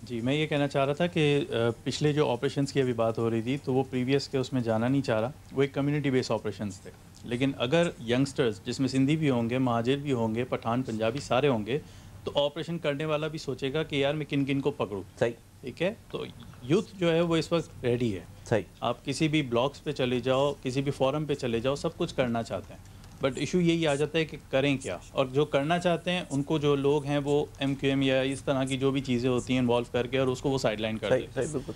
جی میں یہ کہنا چاہ رہا تھا کہ پچھلے جو آپریشنس کی ابھی بات ہو رہی تھی تو وہ پریویس کے اس میں جانا نہیں چاہ رہا، وہ ایک کمیونٹی بیس آپریشنس تھے. لیکن اگر ینگسٹرز جس میں سندھی بھی ہوں گے، مہاجر بھی ہوں گے، پٹھان پنجابی سارے ہوں گے، تو آپریشن کرنے والا بھی سوچے گا کہ یار میں کن کن کو پکڑوں. صحیح. ٹھیک ہے، تو یوتھ جو ہے وہ اس وقت ریڈی ہے. صحیح. آپ کسی بھی بلاگس پہ چلے جاؤ، کسی بھی فورم پہ چلے جاؤ، سب کچھ کرنا چاہتے ہیں، بٹ ایشو یہی آ جاتا ہے کہ کریں کیا. اور جو کرنا چاہتے ہیں ان کو جو لوگ ہیں وہ ایم کیو ایم یا اس طرح کی جو بھی چیزیں ہوتی ہیں انوالو کر کے اور اس کو وہ سائڈ لائن کر دیتے ہیں.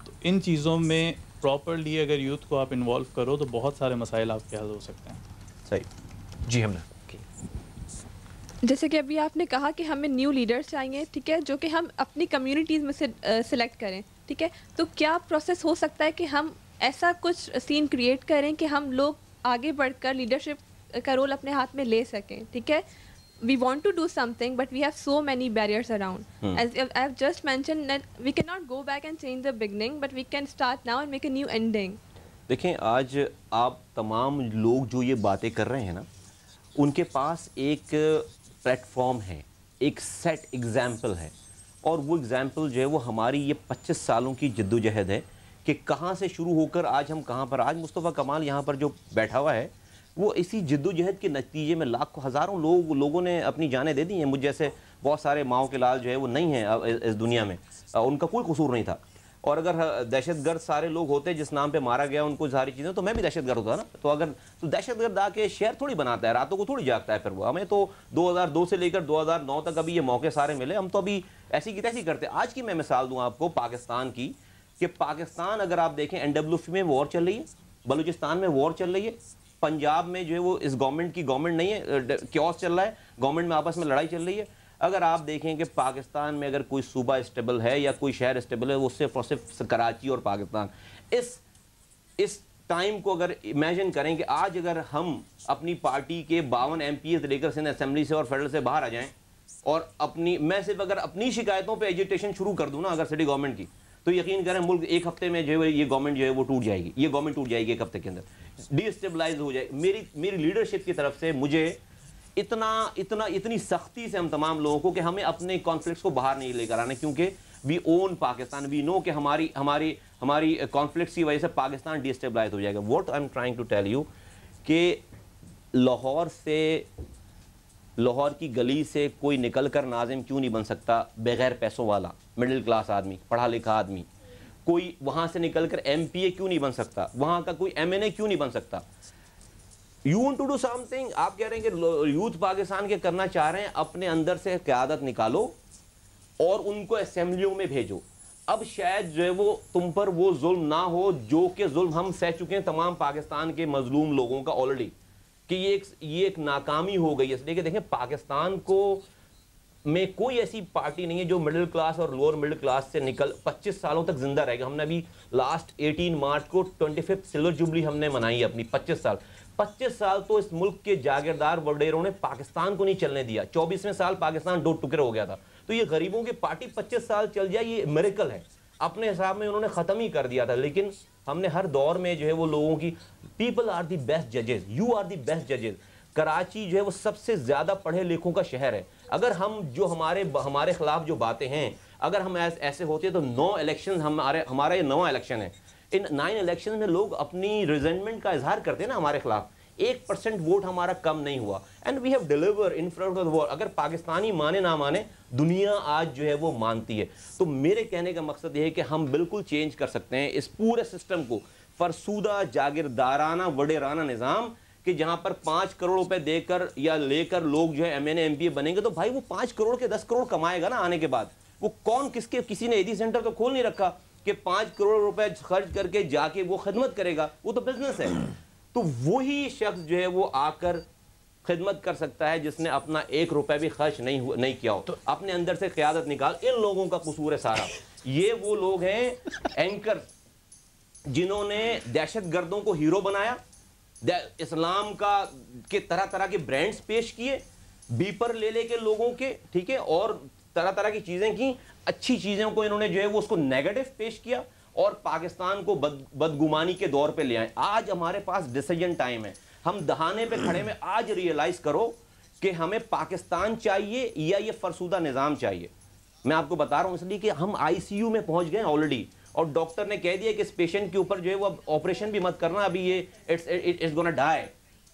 تو ان چیزوں میں پراپرلی اگر یوتھ کو آپ انوالو کرو تو بہت سارے مسائل آپ کے حل ہو سکتے ہیں. صحیح. جی ہم نے جیسے کہ ابھی آپ نے کہا کہ ہمیں نیو لیڈرس چاہیے، ٹھیک ہے، جو کہ ہم اپنی کمیونٹیز میں سے سلیکٹ کریں. ٹھیک ہے، تو کیا پروسیس ہو سکتا ہے کہ ہم ایسا کچھ سین کریٹ کریں کہ ہم لوگ آگے بڑھ کر لیڈرشپ کا رول اپنے ہاتھ میں لے سکیں. ٹھیک ہے، we want to do something but we have so many barriers around. As I've just mentioned that we cannot go back and change the beginning, but we can start now and make a new ending. دیکھیں آج آپ تمام لوگ جو یہ باتیں کر رہے ہیں نا، ان کے پاس ایک پلیٹ فارم ہے، ایک سیٹ ایگزامپل ہے، اور وہ ایگزامپل جو ہے وہ ہماری یہ 25 سالوں کی جدوجہد ہے کہ کہاں سے شروع ہو کر آج ہم کہاں پر. آج مصطفیٰ کمال یہاں پر جو بیٹھا ہوا ہے وہ اسی جدوجہد کے نتیجے میں لاکھوں ہزاروں لوگوں نے اپنی جانیں دے دی ہیں. مجھ جیسے بہت سارے ماؤں کے لال جو ہے وہ نہیں ہیں اس دنیا میں، ان کا کوئی قصور نہیں تھا. اور اگر دہشت گرد سارے لوگ ہوتے جس نام پہ مارا گیا ان کو ساری چیزیں، تو میں بھی دہشت گرد ہوتا نا. تو دہشت گرد آ کے شہر تھوڑی بناتا ہے، راتوں کو تھوڑی جاگتا ہے. پھر وہ ہمیں تو 2002 سے لے کر 2009 تک ابھی یہ موقع سارے ملے، ہم تو ابھی ایسی کی تیسی کرتے. آج کی میں مثال دوں آپ کو پاکستان کی، کہ پاکستان اگر آپ دیکھیں NWF میں وار چل رہی ہے، بلوچستان میں وار چل رہی ہے، پنجاب میں جو ہے وہ اس گورنمنٹ کی گورنمنٹ نہیں ہے، کیوس چل رہا ہے، گورنمنٹ میں آپس میں لڑائی چل رہی ہے. اگر آپ دیکھیں کہ پاکستان میں اگر کوئی صوبہ اسٹیبل ہے یا کوئی شہر اسٹیبل ہے، وہ صرف اور صرف کراچی اور پاکستان. اس ٹائم کو اگر امیجن کریں کہ آج اگر ہم اپنی پارٹی کے 52 MPs لے کر سندھ اسمبلی سے اور فیڈرل سے باہر آ جائیں، اور میں صرف اگر اپنی شکایتوں پہ ایجیٹیشن شروع کر دوں نا اگر سٹی گورنمنٹ کی، تو یقین کریں ملک ایک ہفتے میں جو ہے یہ گورنمنٹ جو ہے وہ ٹوٹ جائے گی. یہ گورنمنٹ ٹوٹ جائے گی ایک ہفتے کے اندر، ڈی اسٹیبلائز ہو جائے. میری لیڈرشپ کی طرف سے مجھے اتنی سختی سے ہم تمام لوگوں کو کہ ہمیں اپنے کانفلکٹس کو باہر نہیں لے کر آنا، کیونکہ وی اون پاکستان. وی نو کہ ہماری کانفلکٹس کی وجہ سے پاکستان ڈی اسٹیبلائز ہو جائے گا. What I am trying to tell you کہ لاہور کی گلی سے کوئی نکل کر ناظم کیوں نہیں بن سکتا بغیر پیسوں والا مڈل کلاس آدمی، پڑھا لکھا آدمی؟ کوئی وہاں سے نکل کر MPA کیوں نہیں بن سکتا؟ وہاں کا کوئی MNA کیوں نہیں بن سکتا؟ You want to do something. آپ کہہ رہے ہیں کہ یوتھ پاکستان کے کرنا چاہ رہے ہیں، اپنے اندر سے قیادت نکالو اور ان کو اسمبلیوں میں بھیجو. اب شاید جو ہے وہ تم پر وہ ظلم نہ ہو جو کہ ظلم ہم سہ چکے ہیں تمام پاکستان کے مظلوم لوگوں کا آلریڈی، کہ یہ ایک ناکامی ہو گئی ہے. اس لیے کہ دیکھیں پاکستان کو میں کوئی ایسی پارٹی نہیں ہے جو مڈل کلاس اور لوور مڈل کلاس سے نکل 25 سالوں تک زندہ رہے گا. ہم نے ابھی لاسٹ 18 مارچ کو 25th سلور جوبلی ہم نے منائی ہے اپنی. 25 سال تو اس ملک کے جاگیردار وڈیروں نے پاکستان کو نہیں چلنے دیا. 24ویں سال پاکستان 2 ٹکڑے ہو گیا تھا. تو یہ غریبوں کی پارٹی 25 سال چل جائے، یہ میریکل ہے. اپنے حساب میں انہوں نے ختم ہی کر دیا تھا. لیکن ہم نے ہر دور میں جو ہے وہ لوگوں کی پیپل آر دی بیسٹ ججز، یو آر دی بیسٹ ججز. کراچی جو ہے وہ سب سے زیادہ پڑھے لکھوں کا شہر ہے. اگر ہم جو ہمارے خلاف جو باتیں ہیں، اگر ہم ایسے ہوتے تو 9 الیکشن ہمارا یہ 9واں الیکشن ہے. ان 9 الیکشن میں لوگ اپنی ریزنٹمنٹ کا اظہار کرتے ہیں نا ہمارے خلاف. 1% ووٹ ہمارا کم نہیں ہوا. And we have deliver in front of the world. اگر پاکستانی مانے نہ مانے، دنیا آج جو ہے وہ مانتی ہے. تو میرے کہنے کا مقصد یہ ہے کہ ہم بالکل چینج کر سکتے ہیں اس پورے سسٹم کو. فرسودہ جاگیردارانہ وڈیرانہ نظام کہ جہاں پر 5 کروڑ روپے دے کر یا لے کر لوگ جو ہے MNA MPA بنیں گے، تو بھائی وہ 5 کروڑ کے 10 کروڑ کمائے گا نا آنے کے بعد. وہ کون کسی نے ایڈی سینٹر تو کھول نہیں رکھا کہ 5 کروڑ روپے خرچ کر کے جا کے وہ خدمت کرے گا. وہ تو بزنس ہے. تو وہی شخص جو ہے وہ آ کر خدمت کر سکتا ہے جس نے اپنا 1 روپے بھی خرچ نہیں کیا ہو. اپنے اندر سے قیادت نکال. ان لوگوں کا قصور ہے سارا. یہ وہ لوگ ہیں اینکر جنہوں نے دہشت گردوں کو ہیرو بنایا، اسلام کے طرح طرح کے برانڈز پیش کیے، بیپر لے کے لوگوں کے، ٹھیک ہے، اور طرح طرح کی چیزیں کی. اچھی چیزوں کو انہوں نے جو ہے وہ اس کو نیگیٹو پیش کیا اور پاکستان کو بدگمانی کے دور پہ لے آئے. آج ہمارے پاس ڈیسیجن ٹائم ہے. ہم دہانے پہ کھڑے میں آج ریئلائز کرو کہ ہمیں پاکستان چاہیے یا یہ فرسودہ نظام چاہیے. میں آپ کو بتا رہا ہوں اس لیے کہ ہم آئی سی یو میں پہنچ گئے آلریڈی, اور ڈاکٹر نے کہہ دیا کہ اس پیشنٹ کے اوپر جو ہے وہ اب آپریشن بھی مت کرنا, ابھی یہ اٹس گونا ڈائی.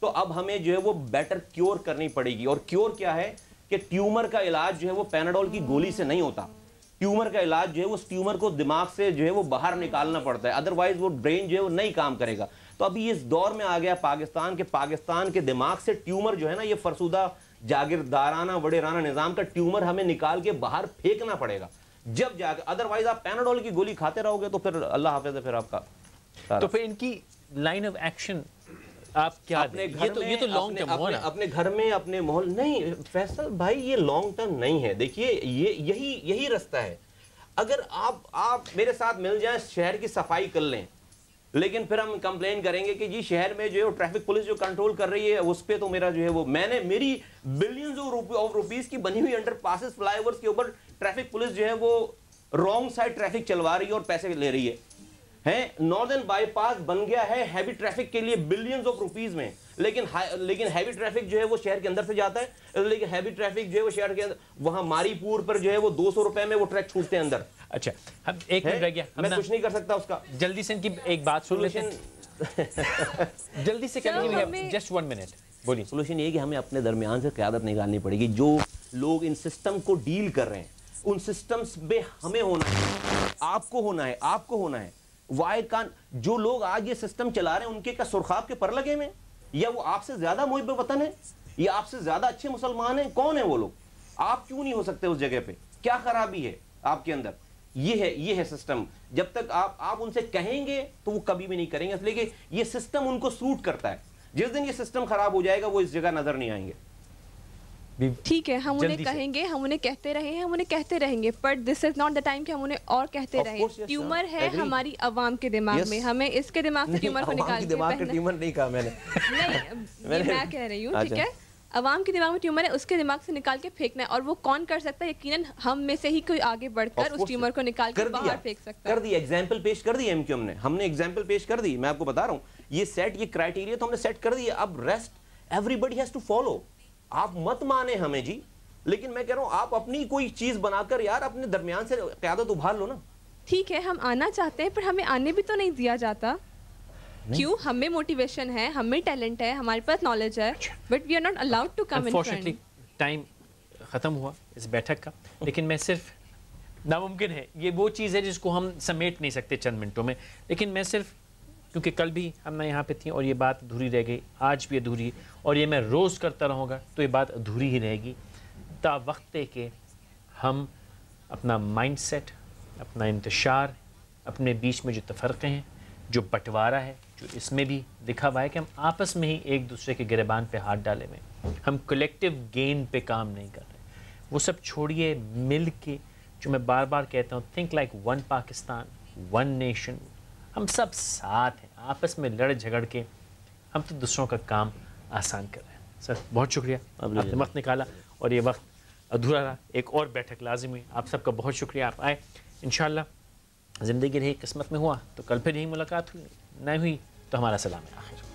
تو اب ہمیں جو ہے وہ بیٹر کیور کرنی پڑے گی. اور کیور کیا ہے کہ ٹیومر کا علاج جو ہے وہ پیناڈول کی گولی سے نہیں ہوتا. ٹیومر کا علاج جو ہے اس ٹیومر کو دماغ سے جو ہے وہ باہر نکالنا پڑتا ہے, ادروائز وہ برین جو ہے وہ نہیں کام کرے گا. تو ابھی اس دور میں آ گیا پاکستان کے دماغ سے ٹیومر جو ہے نا, یہ فرسودہ جاگیردارانہ وڈیرانہ نظام کا ٹیومر ہمیں نکال کے باہر پھینکنا پڑے گا جب جا کے, ادروائز آپ پیناڈول کی گولی کھاتے رہو گے تو پھر اللہ حافظ ہے پھر آپ کا. تو پھر ان کی لائن آف ایکشن آپ کیا دیں؟ یہ تو لانگ ٹرم ہو نا, اپنے گھر میں اپنے ماحول. نہیں فیصل بھائی یہ لانگ ٹرم نہیں ہے. دیکھیے یہی رستہ ہے. اگر آپ میرے ساتھ مل جائیں, شہر کی صفائی کر لیں, لیکن پھر ہم کمپلین کریں گے کہ جی شہر میں جو ہے ٹریفک پولیس جو کنٹرول کر رہی ہے اس پہ تو میرا جو ہے وہ میری بلینز آف روپیز کی بنی ہوئی انڈر پاسز فلائی اوورز کے اوپر ٹریفک پولیس جو ہے وہ رانگ سائڈ ٹریفک چلوا رہی ہے اور پیسے لے رہی ہے. ناردرن بائی پاس بن گیا ہے ہیوی ٹریفک کے لیے بلینز آف روپیز میں, لیکن ہیوی ٹریفک جو ہے وہ شہر کے اندر سے جاتا ہے, لیکن ہیوی ٹریفک جو ہے وہ شہر کے اندر, وہاں ماری پور پر جو ہے وہ 200 روپے میں وہ ٹریک چھوٹتے ہیں اندر. اچھا ہم ایک منٹ رہ گیا, میں کچھ نہیں کر سکتا اس کا. جلدی سے ان کی ایک بات سن لیتے ہیں, جلدی سے کریے, جسٹ 1 منٹ بولیے. سولوشن یہ ہے کہ ہمیں اپنے درمیان سے قیادت نکالنی پڑے گی. جو لوگ ان سسٹم کو ڈیل کر رہے ہیں ان سسٹمز پہ ہمیں ہونا ہے, آپ کو ہونا ہے. وائی کان جو لوگ آج یہ سسٹم چلا رہے ہیں ان کے کا سرخاب کے پر لگے ہوئے ہیں, یا وہ آپ سے زیادہ محب وطن ہیں, یا آپ سے زیادہ اچھے مسلمان ہیں؟ کون ہیں وہ لوگ؟ آپ کیوں نہیں ہو سکتے اس جگہ پہ؟ کیا خرابی ہے آپ کے اندر؟ یہ ہے سسٹم. جب تک آپ ان سے کہیں گے تو وہ کبھی بھی نہیں کریں گے, اس لیے کہ یہ سسٹم ان کو سوٹ کرتا ہے. جس دن یہ سسٹم خراب ہو جائے گا وہ اس جگہ نظر نہیں آئیں گے. ٹھیک ہے, ہم انہیں کہیں گے, ہم انہیں کہتے رہے ہیں, ہم انہیں کہتے رہیں گے, but this is not the time کہ ہم انہیں اور کہتے رہیں. ٹیومر ہے ہماری عوام کے دماغ میں, ہمیں اس کے دماغ سے ٹیومر کو نکال کے دماغ کا ٹیومر نہیں کہا میں نے, نہیں میں کہہ رہی ہوں, ٹھیک ہے, عوام کے دماغ میں ٹیومر ہے, اس کے دماغ سے نکال کے پھینکنا ہے. اور وہ کون کر سکتا ہے؟ یقیناً ہم میں سے ہی کوئی آگے بڑھ کر اس ٹیومر کو نکال کے باہر پھینک سکتا ہے. کر دی ایگزامپل پیش کر دی ایم کیو ایم نے, ہم نے ایگزامپل پیش کر دی. میں آپ کو بتا رہا ہوں یہ کرائٹیریا تو ہم نے سیٹ کر دی. اب rest everybody has to follow. آپ مت مانے ہمیں جی, لیکن میں کہہ رہا ہوں آپ اپنی کوئی چیز بنا کر یار اپنے درمیان سے قیادت ابھار لو نا. ٹھیک ہے, ہم آنا چاہتے ہیں پر ہمیں آنے بھی تو نہیں دیا جاتا. کیوں؟ ہمیں موٹیویشن ہے, ہمیں ٹیلنٹ ہے, ہمارے پاس نالج ہے, but we are not allowed to come in front. Time ختم ہوا اس بیٹھک کا, لیکن میں صرف ناممکن ہے, یہ وہ چیز ہے جس کو ہم سمیٹ نہیں سکتے چند منٹوں میں, لیکن میں صرف کیونکہ کل بھی ہم نے یہاں پہ تھیں اور یہ بات ادھوری رہ گئی, آج بھی ادھوری ہے, اور یہ میں روز کرتا رہوں گا تو یہ بات ادھوری ہی رہے گی. تا وقت ہے کہ ہم اپنا مائنڈ سیٹ, اپنا انتشار, اپنے بیچ میں جو تفرقے ہیں, جو بٹوارا ہے, جو اس میں بھی لکھا ہوا ہے کہ ہم آپس میں ہی ایک دوسرے کے گریبان پہ ہاتھ ڈالے ہوئے, ہم کلیکٹیو گین پہ کام نہیں کر رہے. وہ سب چھوڑیے, مل کے, جو میں بار بار کہتا ہوں, think like one Pakistan, one nation. ہم سب ساتھ ہیں, آپس میں لڑ جھگڑ کے ہم تو دوسروں کا کام آسان کر رہے ہیں. سر بہت شکریہ, آپ نے وقت نکالا, اور یہ وقت ادھورا رہا, ایک اور بیٹھک لازم ہوئی. آپ سب کا بہت شکریہ, آپ آئے. انشاءاللہ زندگی رہی, قسمت میں ہوا تو کل پھر یہی ملاقات ہوئی, نہیں ہوئی تو ہمارا سلام ہے آخر.